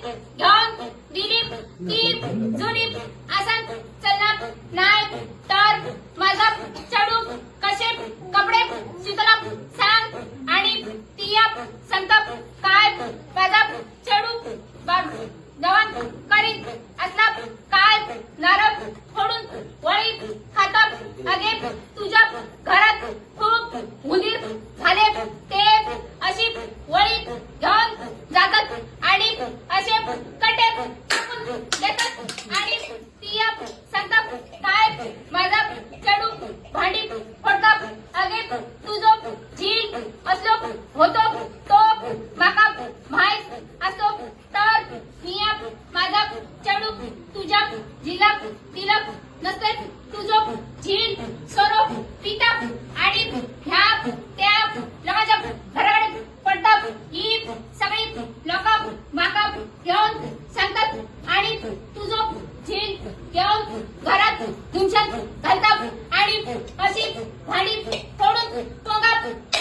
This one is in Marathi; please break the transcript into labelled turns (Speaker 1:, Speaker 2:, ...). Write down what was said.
Speaker 1: घेऊन दिलीप ती जुनी आसन चलना नाही तर माझा चढू कसे कपडे शिकला सांग आणि तिया संताप काय माझा चढू जवान करीत असला काय नारळ फोडून वळी खातात अगे तुझ्या घरात खूप उंदीर झाले ते अशी वळी घेऊन जातात आणि असे कटे टाकून देतात आणि तिया संताप काय माझा चढू भांडी फोडतात अगे तुझो झील असलो होतो तो माका माहित असतो तर मिया माझा चढू तुझ्या झीला दिला नसते तुझो झील सोरो पिता आणि ह्या त्या लोकांच्या घराकडे पडतात ही सगळी लोक माका घेऊन सांगतात आणि तुझो झील घेऊन घरात धुमशान घालतात आणि अशी भांडी फोडून तोंडात